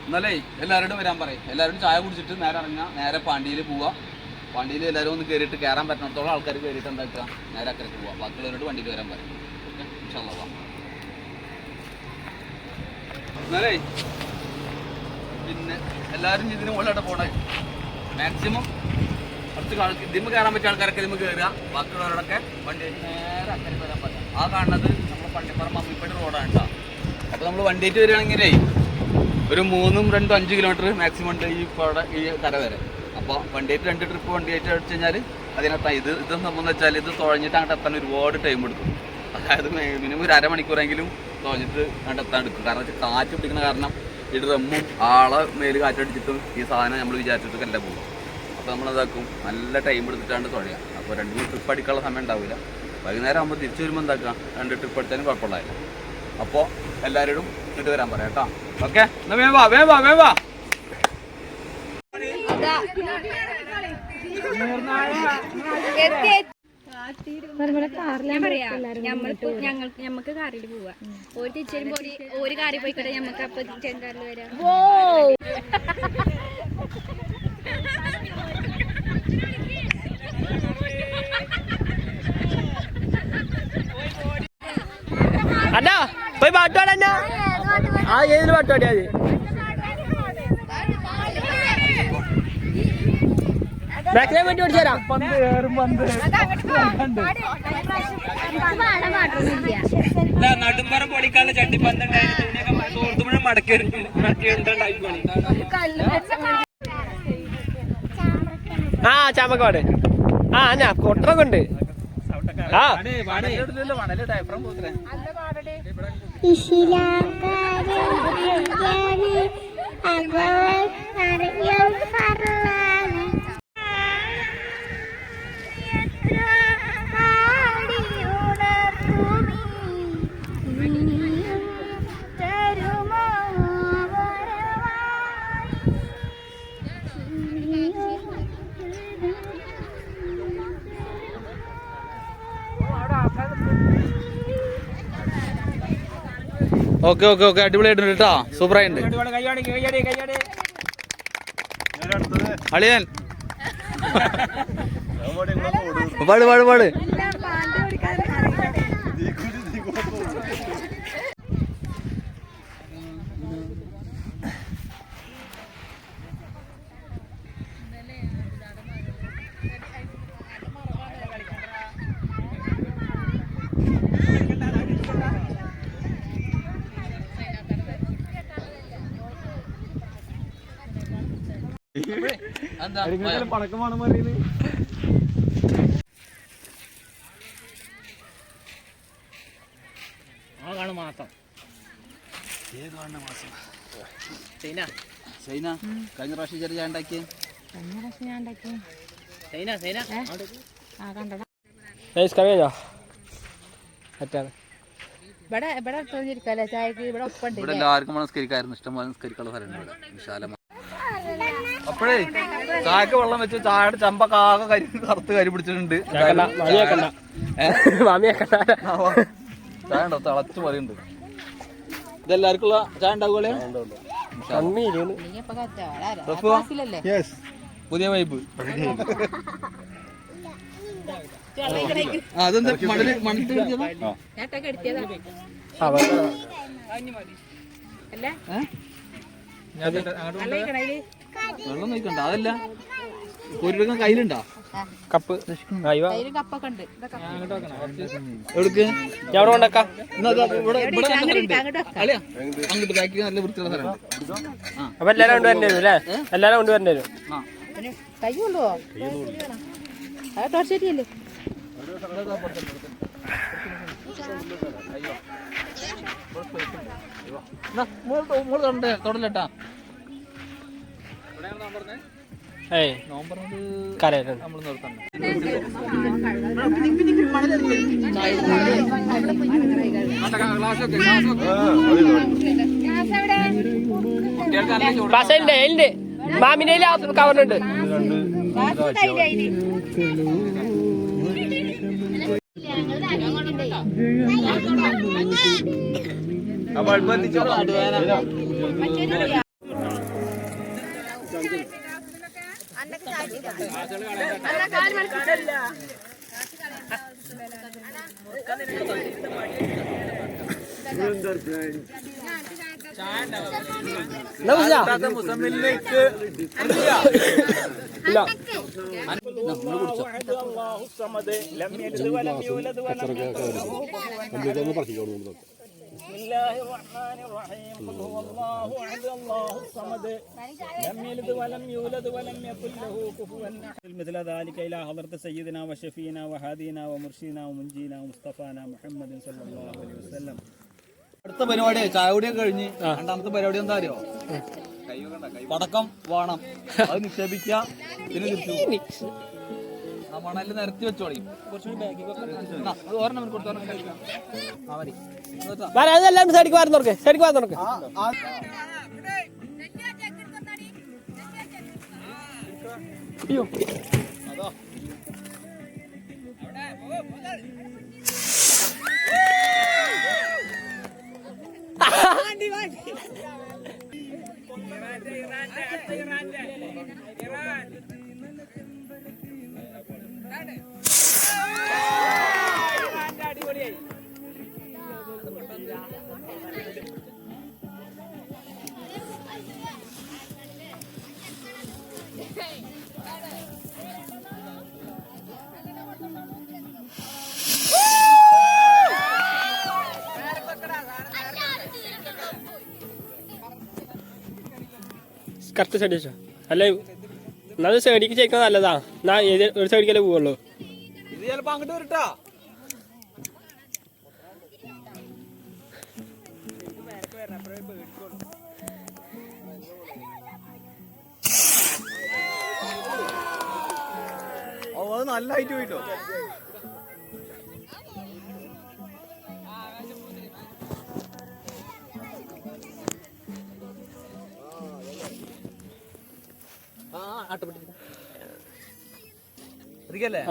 എന്നാലേ എല്ലാവരോടും വരാൻ പറയും. എല്ലാവരും ചായ കുടിച്ചിട്ട് നേരെ ഇറങ്ങുക, നേരെ പാണ്ടിയിൽ പോവുക. വണ്ടിയിൽ എല്ലാവരും ഒന്ന് കയറിയിട്ട് കയറാൻ പറ്റുന്നിടത്തോളം ആൾക്കാർ കയറിയിട്ട് എന്താക്കുക, നേരെ അക്കരയ്ക്ക് പോവുക. ബാക്കിയുള്ളവരോട് വണ്ടിയിൽ വരാൻ പറയും. ഓക്കെ, ഇൻഷാല്ലാ. എന്നാലേ പിന്നെ എല്ലാവരും ഇതിന് മുകളിലോട്ട് പോകണേ. മാക്സിമം കുറച്ച് ഇതിന് കയറാൻ പറ്റിയ ആൾക്കാരൊക്കെ ഇതിന് കയറുക. ബാക്കിയുള്ളവരോടൊക്കെ വണ്ടി നേരെ അക്കരയ്ക്ക് വരാൻ പറ്റും. ആ കാണുന്നത് നമ്മൾ പള്ളിപ്പുറം മമ്മിപ്പടി റോഡാണ് കേട്ടോ. അപ്പോൾ നമ്മൾ വണ്ടിയിട്ട് വരികയാണെങ്കിലേ ഒരു 3-5 കിലോമീറ്റർ മാക്സിമം ഉണ്ട് ഈ കര വരെ. അപ്പോൾ വണ്ടിയായിട്ട് 2 ട്രിപ്പ് വണ്ടിയായിട്ട് അടിച്ചു കഴിഞ്ഞാൽ അതിനകത്ത് ഇത് സംബന്ധം വെച്ചാൽ ഇത് തുഴഞ്ഞിട്ട് അങ്ങോട്ട് എത്താൻ ഒരുപാട് ടൈം എടുക്കും. അതായത് മിനിമം ഒരു അരമണിക്കൂറെങ്കിലും തുഴഞ്ഞിട്ട് അങ്ങോട്ട് എത്താൻ എടുക്കും. കാരണം വെച്ചാൽ കാറ്റ് പിടിക്കുന്ന കാരണം ഈ ഡ്രമ്മും ആളെ മേല് കാറ്റടിച്ചിട്ടും ഈ സാധനം നമ്മൾ വിചാരിച്ചിട്ടൊക്കെ എല്ലാം പോകും. അപ്പോൾ നമ്മളതാക്കും നല്ല ടൈം എടുത്തിട്ടാണ് തുഴയുക. അപ്പോൾ 2-3 ട്രിപ്പ് അടിക്കാനുള്ള സമയം ഉണ്ടാവില്ല. വൈകുന്നേരം ആകുമ്പോൾ തിരിച്ചു വരുമ്പോൾ എന്താക്കുക, 2 ട്രിപ്പ് അടിച്ചാലും കുഴപ്പമുണ്ടാവില്ല. അപ്പോൾ എല്ലാവരോടും ഇങ്ങോട്ട് വരാൻ പറയാം കേട്ടോ. ഓക്കെ, എന്നാ വേവാ. ഞമ്മക്ക് കാറിൽ പോവാ. ഒരു തിരിച്ചു വരുമ്പോ ഒരു കാറിൽ പോയിക്കട്ടെ, ഞമ്മക്ക് അപ്പൊ കാറിൽ വരാം. അണ്ണാ പോയി പാട്ടുപാടാ. ആ ഏതിൽ പാട്ടുപാടിയാ മതി. ബാക്കിലേക്ക് വേണ്ടി ഓടിച്ചു തരാം. നടുമ്പറ പൊടിക്കാനുള്ള ചട്ടിപ്പന്തുണ്ടായിരുന്നു. മടക്കി ആ ചാമക്കാട്. ആ ഞാൻ കൊട്ടറൊക്കെ ഉണ്ട്. ആ ഓക്കെ, അടിപൊളിയായിട്ടുണ്ട് കേട്ടോ. സൂപ്പറായിട്ടുണ്ട്. അളിയൻ പാട്. പടക്കമാണ് പറയുന്നത്. മാസം സൈന കഴിഞ്ഞ പ്രാവശ്യം ചെറിയ ഉണ്ടാക്കിയ ഇവിടെ എല്ലാവർക്കും നമസ്കരിക്കായിരുന്നു. ഇഷ്ടംപോലെ നമസ്കരിക്കാനുള്ള സ്ഥലമുണ്ട് ഇവിടെ വിശാലമായി. അപ്പോഴേ ചായക്ക് വെള്ളം വെച്ച് ചായയുടെ ചമ്പൊക്കെ ആകെ കറുത്ത് കരി പിടിച്ചിട്ടുണ്ട്. ചായ ഉണ്ടോ? തിളച്ചു പറയുന്നുണ്ട്. ഇതെല്ലാവർക്കും ഉള്ള ചായ ഉണ്ടാവുകളെ. പുതിയ വൈബ്. അതെന്താ മണിട്ട് വെള്ളം നോക്കണ്ട. അതല്ല ഒരു കയ്യിലുണ്ടോ കപ്പ്? എവിടേക്ക് അങ്ങോട്ട് ബാക്കി നല്ല വൃത്തിയുള്ള സ്ഥലം. അപ്പൊ എല്ലാരും കൊണ്ടുവരേണ്ടി വരും അല്ലേ? എല്ലാരും കൊണ്ടുവരേണ്ടി വരും. കൈ കൊണ്ടുപോവാ ശരിയല്ലേ? തൊടല്ലേട്ടാ. നമ്മൾ നിർത്തണം. മാമിനെ കവറുണ്ട്. ബൾബ് എത്തിച്ചോ. മുസമ്മിലേക്ക് ഇല്ല بسم الله الرحمن الرحيم قل هو الله احد الله الصمد لم يلد ولم يولد ولم يكن له كفوا احد مثل ذلك الى حضرة سيدنا وشفينا وهادينا ومرشدنا ومنجينا ومصطفانا محمد صلى الله عليه وسلم. അടുത്ത പരിപാടി ചായ കുടിയൊക്കെ കഴിഞ്ഞ് രണ്ടാമത്തെ പരിപാടി എന്താ അറിയോ? പടക്കം വേണം, അത് നിക്ഷേപിക്കുക, പിന്നെ തിരിച്ചു ആ മണലിൽ നിരത്തി വെച്ചോളി. അതെല്ലാം സൈഡിക്ക് വാർന്നു നോക്കേ, സൈഡിക്ക് വാർന്നു നോക്കേ. അയ്യോ കറക്റ്റ് സൈഡ് വെച്ചോ. അല്ല എന്നാൽ സൈഡിക്ക് ചെയ്യിക്കാൻ നല്ലതാ. എന്നാ ഏത് ഒരു സൈഡിക്കല്ലേ പോവുള്ളൂ. ഇത് ചിലപ്പോ അങ്ങോട്ട് വരട്ടാ. അത് നല്ല ഹൈറ്റ് പോയിട്ടോ. അധികല്ലേ?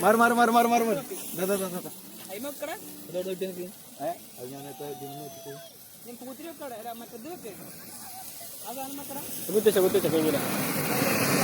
മാറി മാറി മാറി മാറി മാറി മാറി കുത്തിച്ച കുത്തിച്ച കഴിഞ്ഞില്ല.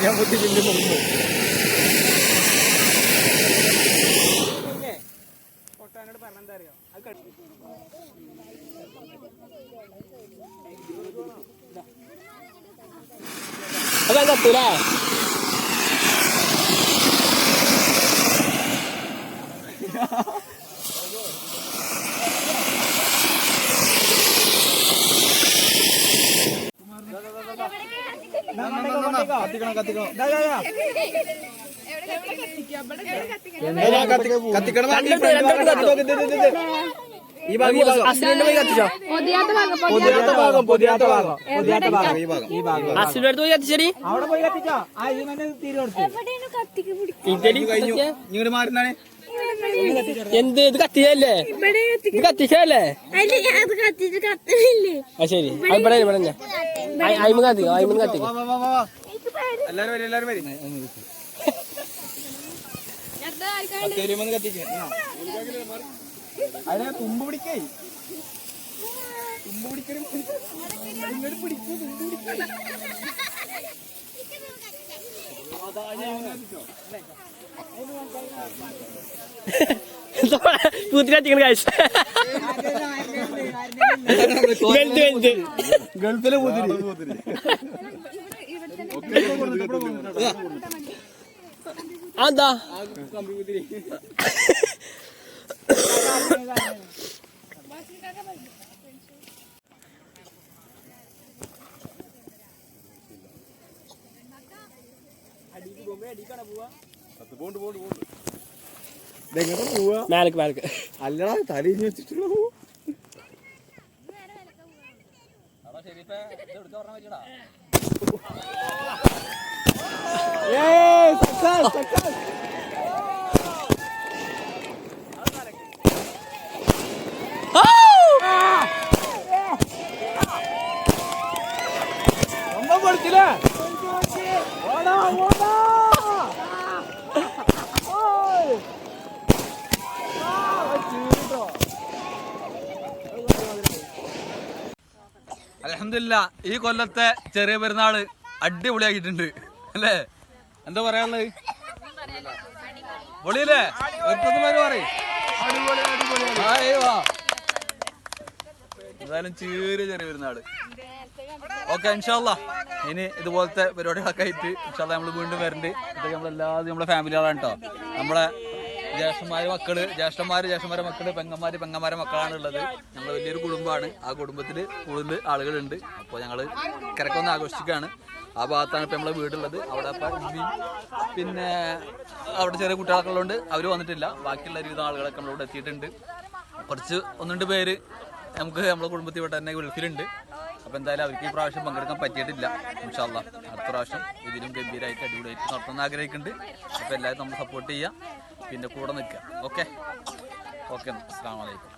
ഞാൻ ബുദ്ധിമുട്ട് പോകുന്നു. അതാ കത്തൂലേ? കത്തിക്കണം കത്തിക്കണം ഈ ഭാഗം അസിന്റെ പോയി കത്തിച്ചോ. പൊതിയാത്ത ഭാഗം പൊതിയാത്ത ഭാഗം പൊതിയാത്ത ഭാഗം ഈ ഭാഗം ഈ ഭാഗം അസിന്റെ അടുത്ത് പോയി കത്തിച്ചേരി. അവിടെ പോയി കത്തിച്ചോ. ആ ഇതിനെ തീരെ കൊടുത്തു. ഇങ്ങോട്ട് മാറുന്നാണ്. എന്ത് ഇത് കത്തിച്ചല്ലേ? ഇത് കത്തിച്ചല്ലേ? ആ ശരി, ഇവിടെ ഇവിടെ തന്നെ അയിമ കത്തിക്കോ, അയിമ കത്തിക്കോ. എല്ലാരും വരും എല്ലാരും വരും. കത്തിക്കേ അതിനെ തുമ്പ് പിടിക്കേ തുമ്പ് പിടിക്കലും പിടിക്കൂ തുമ്പ് പിടിക്കേ. പൂത്തി കത്തിക്കണ കാശ് ഗൾഫിലെ പൂത്തിരി. അതെന്താ മേലക്ക് മേലക്ക് അല്ലടാ തലയിഞ്ഞ് വെച്ചിട്ടുള്ള സംഭവം കൊടുത്തില്ലേ? അൽഹംദുലില്ലാ ഈ കൊല്ലത്തെ ചെറിയ പെരുന്നാള് അടിപൊളിയാക്കിയിട്ടുണ്ട് അല്ലേ? എന്താ പറയാനുള്ളത്? പൊളിയല്ലേ? എന്തായാലും ചെറിയ പെരുന്നാള്. ഓക്കെ ഇൻഷാ അല്ലാ ഇനി ഇതുപോലത്തെ പരിപാടികളൊക്കെ ആയിട്ട് ഇൻഷാ അല്ലാ നമ്മള് വീണ്ടും വരണ്ട്. ഇതൊക്കെ നമ്മളെല്ലാവരും നമ്മളെ ഫാമിലികളാണ് കേട്ടോ. നമ്മളെ ജ്യേഷ്ഠന്മാരെ മക്കള് പെങ്ങന്മാരെ മക്കളാണ് ഉള്ളത്. ഞങ്ങൾ വലിയൊരു കുടുംബമാണ്. ആ കുടുംബത്തിൽ കൂടുതൽ ആളുകളുണ്ട്. അപ്പോൾ ഞങ്ങള് കിടക്കൊന്ന് ആഘോഷിക്കുകയാണ്. ആ ഭാഗത്താണ് ഇപ്പം നമ്മളെ വീടുള്ളത്. അവിടെ പിന്നെ അവിടെ ചെറിയ കുട്ടികളൊക്കെ ഉള്ളതുകൊണ്ട് അവർ വന്നിട്ടില്ല. ബാക്കിയുള്ള ഒരുവിധം ആളുകളൊക്കെ നമ്മളിവിടെ എത്തിയിട്ടുണ്ട്. കുറച്ച് 1-2 പേര് നമുക്ക് നമ്മളെ കുടുംബത്തിൽ ഇവിടെ തന്നെ ഗൾഫിലുണ്ട്. അപ്പോൾ എന്തായാലും അവർക്ക് ഈ പ്രാവശ്യം പങ്കെടുക്കാൻ പറ്റിയിട്ടില്ല. ഇൻഷാ അല്ലാ അടുത്ത പ്രാവശ്യം ഇതിലും ഗംഭീരമായിട്ട് അടിപൊളിയായിട്ട് നടത്തുന്ന ആഗ്രഹിക്കുന്നുണ്ട്. അപ്പോൾ എല്ലാവരും നമ്മൾ സപ്പോർട്ട് ചെയ്യുക, പിന്നെ കൂടെ നിൽക്കുക. ഓക്കെ അസ്സലാമു അലൈക്കും.